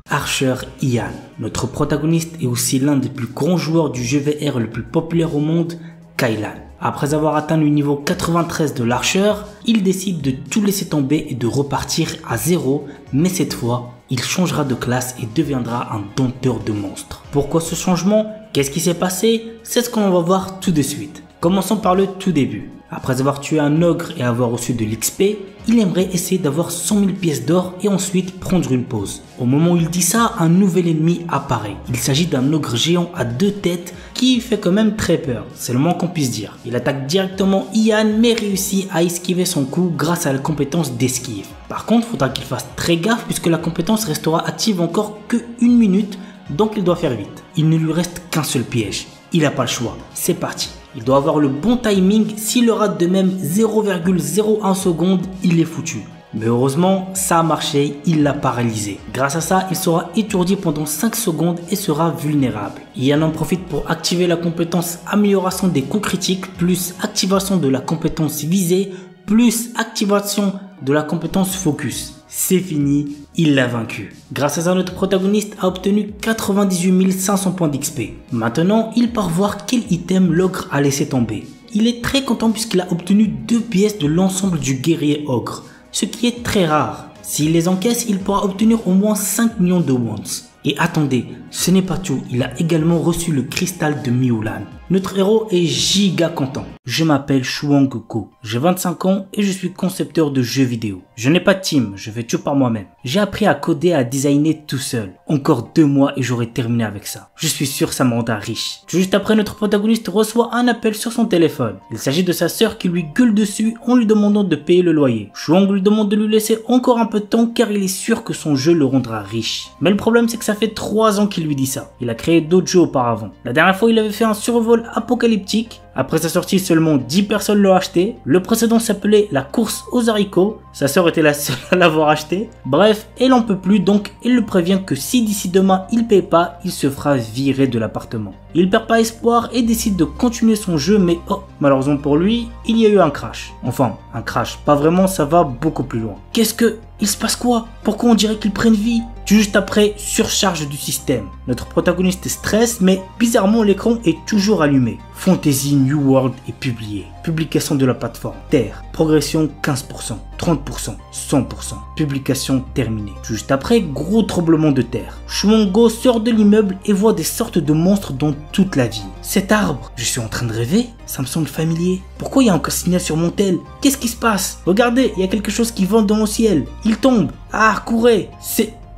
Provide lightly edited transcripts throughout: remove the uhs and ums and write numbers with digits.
Archer Ian, notre protagoniste est aussi l'un des plus grands joueurs du jeu VR le plus populaire au monde, Kailan. Après avoir atteint le niveau 93 de l'Archer, il décide de tout laisser tomber et de repartir à zéro, mais cette fois, il changera de classe et deviendra un dompteur de monstres. Pourquoi ce changement? Qu'est-ce qui s'est passé? C'est ce qu'on va voir tout de suite. Commençons par le tout début. Après avoir tué un ogre et avoir reçu de l'XP, il aimerait essayer d'avoir 100 000 pièces d'or et ensuite prendre une pause. Au moment où il dit ça, un nouvel ennemi apparaît. Il s'agit d'un ogre géant à 2 têtes qui fait quand même très peur, c'est le moins qu'on puisse dire. Il attaque directement Ian mais réussit à esquiver son coup grâce à la compétence d'esquive. Par contre, il faudra qu'il fasse très gaffe puisque la compétence restera active encore que 1 minute, donc il doit faire vite. Il ne lui reste qu'un seul piège. Il n'a pas le choix, c'est parti. Il doit avoir le bon timing, s'il le rate de même 0,01 seconde, il est foutu. Mais heureusement, ça a marché, il l'a paralysé. Grâce à ça, il sera étourdi pendant 5 secondes et sera vulnérable. Ian en profite pour activer la compétence amélioration des coups critiques, plus activation de la compétence visée, plus activation de la compétence focus. C'est fini, il l'a vaincu. Grâce à ça, notre protagoniste a obtenu 98 500 points d'XP. Maintenant, il part voir quel item l'ogre a laissé tomber. Il est très content puisqu'il a obtenu 2 pièces de l'ensemble du guerrier ogre, ce qui est très rare. S'il les encaisse, il pourra obtenir au moins 5 millions de wands. Et attendez, ce n'est pas tout, il a également reçu le cristal de Miulan. Notre héros est giga content. Je m'appelle Shuang Go, j'ai 25 ans et je suis concepteur de jeux vidéo. Je n'ai pas de team, je fais tout par moi-même. J'ai appris à coder et à designer tout seul. Encore 2 mois et j'aurai terminé avec ça. Je suis sûr que ça me rendra riche. Juste après, notre protagoniste reçoit un appel sur son téléphone. Il s'agit de sa sœur qui lui gueule dessus en lui demandant de payer le loyer. Shuang lui demande de lui laisser encore un peu de temps car il est sûr que son jeu le rendra riche. Mais le problème c'est que ça fait 3 ans qu'il lui dit ça. Il a créé d'autres jeux auparavant. La dernière fois il avait fait un survol apocalyptique. Après sa sortie, seulement 10 personnes l'ont acheté. Le précédent s'appelait la course aux haricots. Sa sœur était la seule à l'avoir acheté. Bref, elle en peut plus donc elle le prévient que si d'ici demain il paye pas, il se fera virer de l'appartement. Il perd pas espoir et décide de continuer son jeu mais oh, malheureusement pour lui, il y a eu un crash. Enfin, un crash, pas vraiment, ça va beaucoup plus loin. Il se passe quoi? Pourquoi on dirait qu'ils prennent vie? Juste après, surcharge du système. Notre protagoniste stresse, mais bizarrement l'écran est toujours allumé. Fantasy New World est publié. Publication de la plateforme. Terre. Progression 15%, 30%, 100%. Publication terminée. Juste après, gros tremblement de terre. Shuang Go sort de l'immeuble et voit des sortes de monstres dans toute la ville. Cet arbre, je suis en train de rêver? Ça me semble familier. Pourquoi il y a encore signal sur mon tel? Qu'est-ce qui se passe? Regardez, il y a quelque chose qui vole dans le ciel. Il tombe. Ah, courez.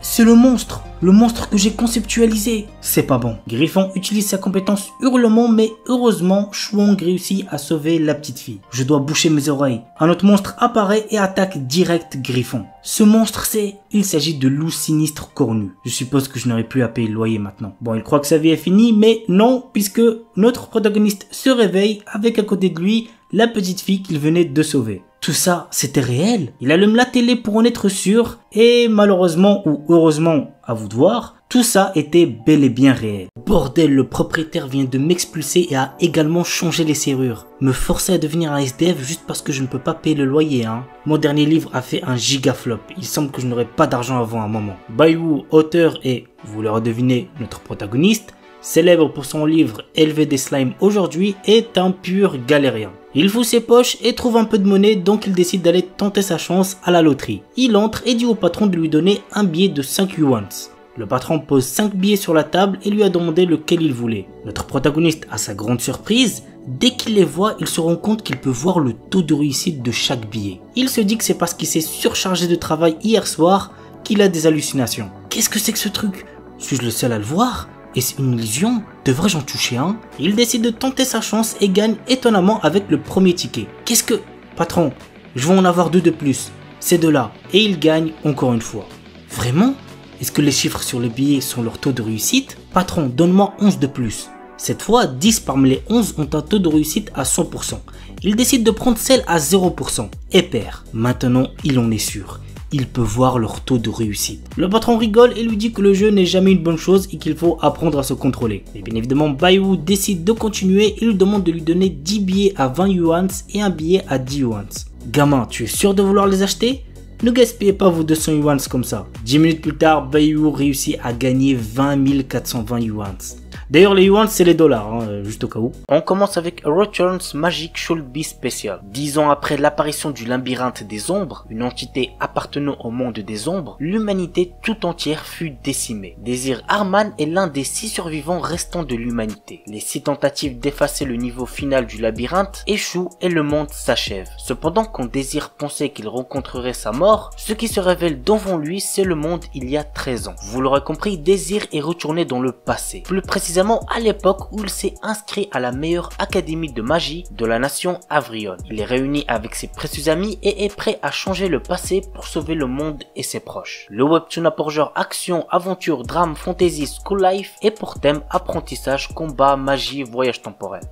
C'est le monstre que j'ai conceptualisé. C'est pas bon. Griffon utilise sa compétence hurlement, mais heureusement, Shuang réussit à sauver la petite fille. Je dois boucher mes oreilles. Un autre monstre apparaît et attaque direct Griffon. Ce monstre, il s'agit de loup sinistre cornu. Je suppose que je n'aurai plus à payer le loyer maintenant. Bon, il croit que sa vie est finie, mais non, puisque notre protagoniste se réveille avec à côté de lui la petite fille qu'il venait de sauver. Tout ça, c'était réel. Il allume la télé pour en être sûr et malheureusement ou heureusement, à vous de voir, tout ça était bel et bien réel. Bordel, le propriétaire vient de m'expulser et a également changé les serrures. Me forcer à devenir un SDF juste parce que je ne peux pas payer le loyer, hein. Mon dernier livre a fait un giga flop. Il semble que je n'aurai pas d'argent avant un moment. Bai Wu, auteur et, vous l'aurez deviné, notre protagoniste, célèbre pour son livre Élever des slimes aujourd'hui, est un pur galérien. Il fout ses poches et trouve un peu de monnaie, donc il décide d'aller tenter sa chance à la loterie. Il entre et dit au patron de lui donner un billet de 5 yuans. Le patron pose 5 billets sur la table et lui a demandé lequel il voulait. Notre protagoniste, à sa grande surprise, dès qu'il les voit, il se rend compte qu'il peut voir le taux de réussite de chaque billet. Il se dit que c'est parce qu'il s'est surchargé de travail hier soir qu'il a des hallucinations. Qu'est-ce que c'est que ce truc? Suis-je le seul à le voir? Est-ce une illusion? Devrais-je en toucher un? Il décide de tenter sa chance et gagne étonnamment avec le premier ticket. Qu'est-ce que... Patron, je vais en avoir 2 de plus. C'est de là. Et il gagne encore une fois. Vraiment? Est-ce que les chiffres sur le billet sont leur taux de réussite? Patron, donne-moi 11 de plus. Cette fois, 10 parmi les 11 ont un taux de réussite à 100%. Il décide de prendre celle à 0% et perd. Maintenant, il en est sûr. il peut voir leur taux de réussite. Le patron rigole et lui dit que le jeu n'est jamais une bonne chose et qu'il faut apprendre à se contrôler. Et bien évidemment, Baiwu décide de continuer et lui demande de lui donner 10 billets à 20 yuans et un billet à 10 yuans. Gamin, tu es sûr de vouloir les acheter? Ne gaspillez pas vos 200 yuans comme ça. 10 minutes plus tard, Baiwu réussit à gagner 20 420 yuans. D'ailleurs, les yuans, c'est les dollars, juste au cas où. On commence avec Returns Magic Should Be Special. 10 ans après l'apparition du labyrinthe des ombres, une entité appartenant au monde des ombres, l'humanité tout entière fut décimée. Désir Arman est l'un des 6 survivants restants de l'humanité. Les 6 tentatives d'effacer le niveau final du labyrinthe échouent et le monde s'achève. Cependant, quand Désir pensait qu'il rencontrerait sa mort, ce qui se révèle devant lui, c'est le monde il y a 13 ans. Vous l'aurez compris, Désir est retourné dans le passé. Plus précisément, à l'époque où il s'est inscrit à la meilleure académie de magie de la nation Avrion. Il est réuni avec ses précieux amis et est prêt à changer le passé pour sauver le monde et ses proches. Le webtoon a pour genre action, aventure, drame, fantasy, school life et pour thème apprentissage, combat, magie, voyage temporel.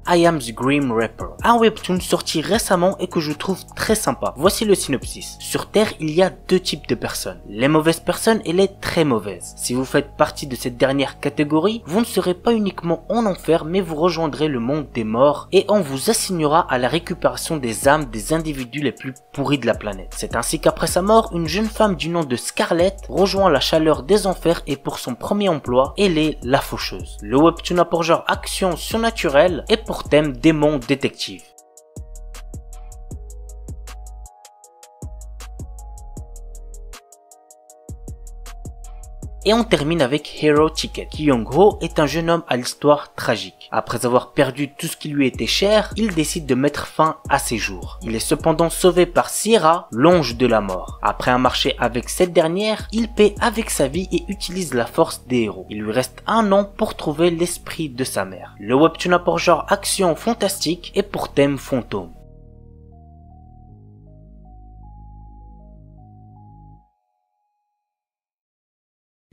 I Am the Grim Reaper, un webtoon sorti récemment et que je trouve très sympa. Voici le synopsis. Sur Terre, il y a 2 types de personnes, les mauvaises personnes et les très mauvaises. Si vous faites partie de cette dernière catégorie, vous ne serez pas uniquement en enfer, mais vous rejoindrez le monde des morts et on vous assignera à la récupération des âmes des individus les plus pourris de la planète. C'est ainsi qu'après sa mort, une jeune femme du nom de Scarlett rejoint la chaleur des enfers et pour son premier emploi, elle est la faucheuse. Le webtoon a pour genre action surnaturelle et pour thème démon détective. Et on termine avec Hero Ticket. Ki Young-ho est un jeune homme à l'histoire tragique. Après avoir perdu tout ce qui lui était cher, il décide de mettre fin à ses jours. Il est cependant sauvé par Sierra, l'ange de la mort. Après un marché avec cette dernière, il paie avec sa vie et utilise la force des héros. Il lui reste 1 an pour trouver l'esprit de sa mère. Le webtoon a pour genre action fantastique et pour thème fantôme.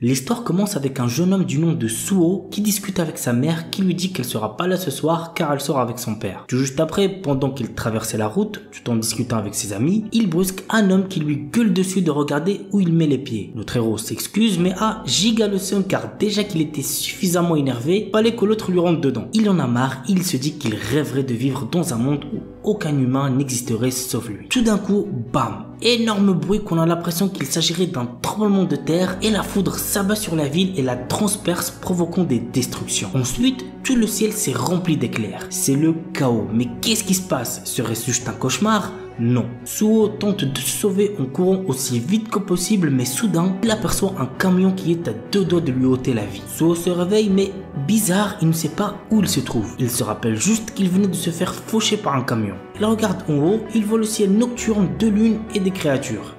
L'histoire commence avec un jeune homme du nom de Suo qui discute avec sa mère qui lui dit qu'elle sera pas là ce soir car elle sort avec son père. Tout juste après, pendant qu'il traversait la route, tout en discutant avec ses amis, il brusque un homme qui lui gueule dessus de regarder où il met les pieds. Notre héros s'excuse mais a giga le seum car déjà qu'il était suffisamment énervé, fallait que l'autre lui rentre dedans. Il en a marre, il se dit qu'il rêverait de vivre dans un monde où aucun humain n'existerait sauf lui. Tout d'un coup, bam! Énorme bruit qu'on a l'impression qu'il s'agirait d'un tremblement de terre et la foudre s'abat sur la ville et la transperce provoquant des destructions. Ensuite, tout le ciel s'est rempli d'éclairs. C'est le chaos. Mais qu'est-ce qui se passe? Serait-ce juste un cauchemar? Non. Suo tente de se sauver en courant aussi vite que possible, mais soudain, il aperçoit un camion qui est à 2 doigts de lui ôter la vie. Suo se réveille, mais bizarre, il ne sait pas où il se trouve. Il se rappelle juste qu'il venait de se faire faucher par un camion. Il regarde en haut, il voit le ciel nocturne de lune et des créatures.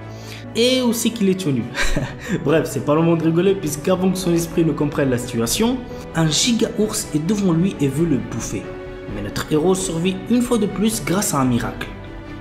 Et aussi qu'il est tenu. Bref, c'est pas le moment de rigoler puisqu'avant que son esprit ne comprenne la situation, un giga ours est devant lui et veut le bouffer. Mais notre héros survit une fois de plus grâce à un miracle.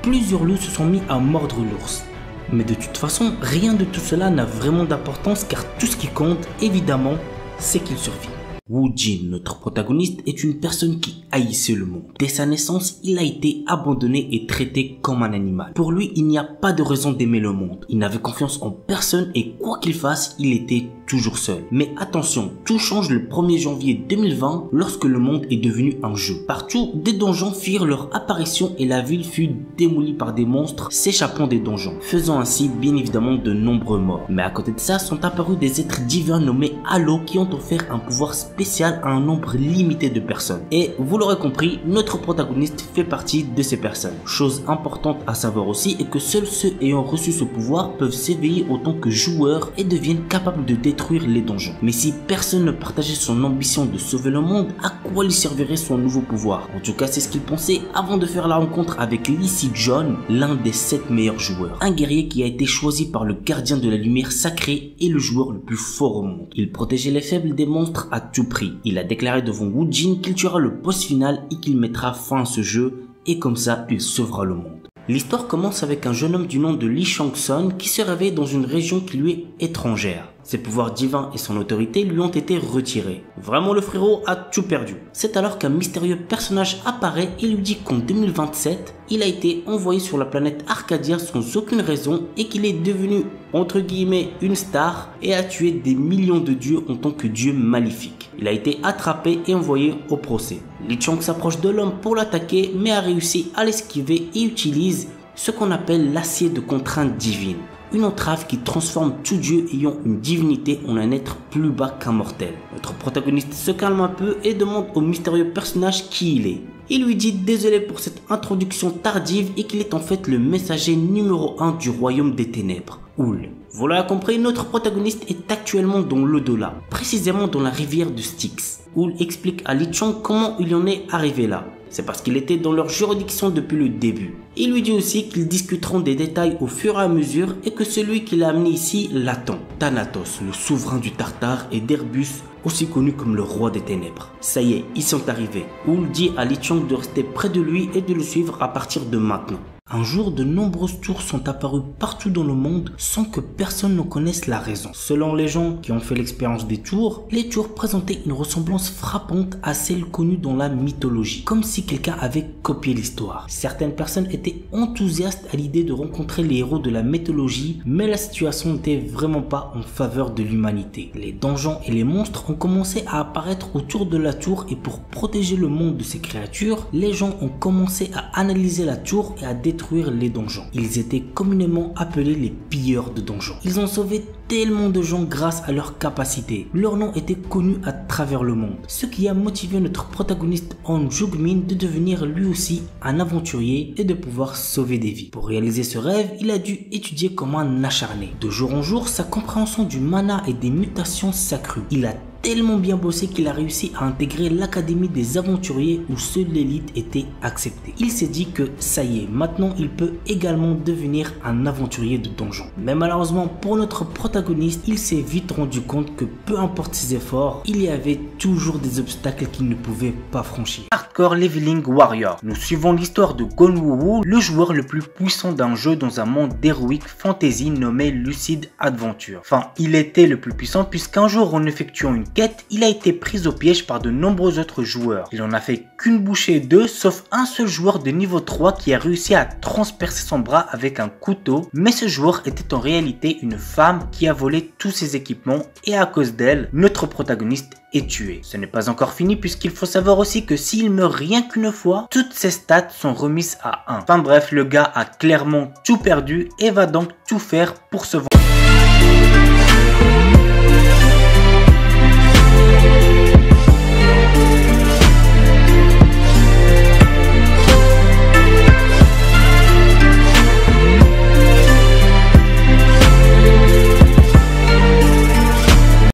Plusieurs loups se sont mis à mordre l'ours. Mais de toute façon, rien de tout cela n'a vraiment d'importance car tout ce qui compte, évidemment, c'est qu'il survit. Woo Jin, notre protagoniste, est une personne qui haïssait le monde. Dès sa naissance, il a été abandonné et traité comme un animal. Pour lui, il n'y a pas de raison d'aimer le monde. Il n'avait confiance en personne et quoi qu'il fasse, il était toujours seul. Mais attention, tout change le 1er janvier 2020 lorsque le monde est devenu un jeu. Partout, des donjons firent leur apparition et la ville fut démolie par des monstres s'échappant des donjons, faisant ainsi bien évidemment de nombreux morts. Mais à côté de ça, sont apparus des êtres divins nommés Halo qui ont offert un pouvoir spécial à un nombre limité de personnes. Et vous l'aurez compris, notre protagoniste fait partie de ces personnes. Chose importante à savoir aussi est que seuls ceux ayant reçu ce pouvoir peuvent s'éveiller autant que joueurs et deviennent capables de détruire les donjons. Mais si personne ne partageait son ambition de sauver le monde, à quoi lui servirait son nouveau pouvoir? En tout cas, c'est ce qu'il pensait avant de faire la rencontre avec Lee Si-John, l'un des 7 meilleurs joueurs. Un guerrier qui a été choisi par le gardien de la lumière sacrée et le joueur le plus fort au monde. Il protégeait les faibles des monstres à tout prix. Il a déclaré devant Woo Jin qu'il tuera le boss final et qu'il mettra fin à ce jeu et comme ça, il sauvera le monde. L'histoire commence avec un jeune homme du nom de Lee Chang-sun qui se réveille dans une région qui lui est étrangère. Ses pouvoirs divins et son autorité lui ont été retirés. Vraiment, le frérot a tout perdu. C'est alors qu'un mystérieux personnage apparaît et lui dit qu'en 2027, il a été envoyé sur la planète Arcadia sans aucune raison et qu'il est devenu, entre guillemets, une star et a tué des millions de dieux en tant que dieu maléfique. Il a été attrapé et envoyé au procès. Lee Chang s'approche de l'homme pour l'attaquer mais a réussi à l'esquiver et utilise ce qu'on appelle l'acier de contrainte divine. Une entrave qui transforme tout dieu ayant une divinité en un être plus bas qu'un mortel. Notre protagoniste se calme un peu et demande au mystérieux personnage qui il est. Il lui dit désolé pour cette introduction tardive et qu'il est en fait le messager numéro 1 du royaume des ténèbres, Hoole. Vous l'avez compris, notre protagoniste est actuellement dans l'au-delà, précisément dans la rivière de Styx. Hoole explique à Lee Chang comment il en est arrivé là. C'est parce qu'il était dans leur juridiction depuis le début. Il lui dit aussi qu'ils discuteront des détails au fur et à mesure et que celui qui l'a amené ici l'attend. Thanatos, le souverain du Tartare, et d'Airbus, aussi connu comme le roi des ténèbres. Ça y est, ils sont arrivés. Hoole dit à Lee Chang de rester près de lui et de le suivre à partir de maintenant. Un jour, de nombreuses tours sont apparues partout dans le monde sans que personne ne connaisse la raison. Selon les gens qui ont fait l'expérience des tours, les tours présentaient une ressemblance frappante à celle connue dans la mythologie, comme si quelqu'un avait copié l'histoire. Certaines personnes étaient enthousiastes à l'idée de rencontrer les héros de la mythologie, mais la situation n'était vraiment pas en faveur de l'humanité. Les donjons et les monstres ont commencé à apparaître autour de la tour et pour protéger le monde de ces créatures, les gens ont commencé à analyser la tour et à détruire les donjons. Ils étaient communément appelés les pilleurs de donjons. Ils ont sauvé tellement de gens grâce à leur capacité. Leur nom était connu à travers le monde, ce qui a motivé notre protagoniste Han Jung-min de devenir lui aussi un aventurier et de pouvoir sauver des vies. Pour réaliser ce rêve, il a dû étudier comme un acharné. De jour en jour, sa compréhension du mana et des mutations s'accrut. Il a tellement bien bossé qu'il a réussi à intégrer l'académie des aventuriers où seule l'élite était acceptée. Il s'est dit que ça y est, maintenant il peut également devenir un aventurier de donjon. Mais malheureusement pour notre protagoniste, il s'est vite rendu compte que peu importe ses efforts, il y avait toujours des obstacles qu'il ne pouvait pas franchir. Hardcore Leveling Warrior. Nous suivons l'histoire de Gon Wu, le joueur le plus puissant d'un jeu dans un monde d'heroic fantasy nommé Lucid Adventure. Enfin, il était le plus puissant puisqu'un jour en effectuant une quête, il a été pris au piège par de nombreux autres joueurs. Il en a fait qu'une bouchée d'eux, sauf un seul joueur de niveau 3 qui a réussi à transpercer son bras avec un couteau, mais ce joueur était en réalité une femme qui a volé tous ses équipements et à cause d'elle, notre protagoniste est tué. Ce n'est pas encore fini puisqu'il faut savoir aussi que s'il meurt rien qu'une fois, toutes ses stats sont remises à 1. Enfin bref, le gars a clairement tout perdu et va donc tout faire pour se venger.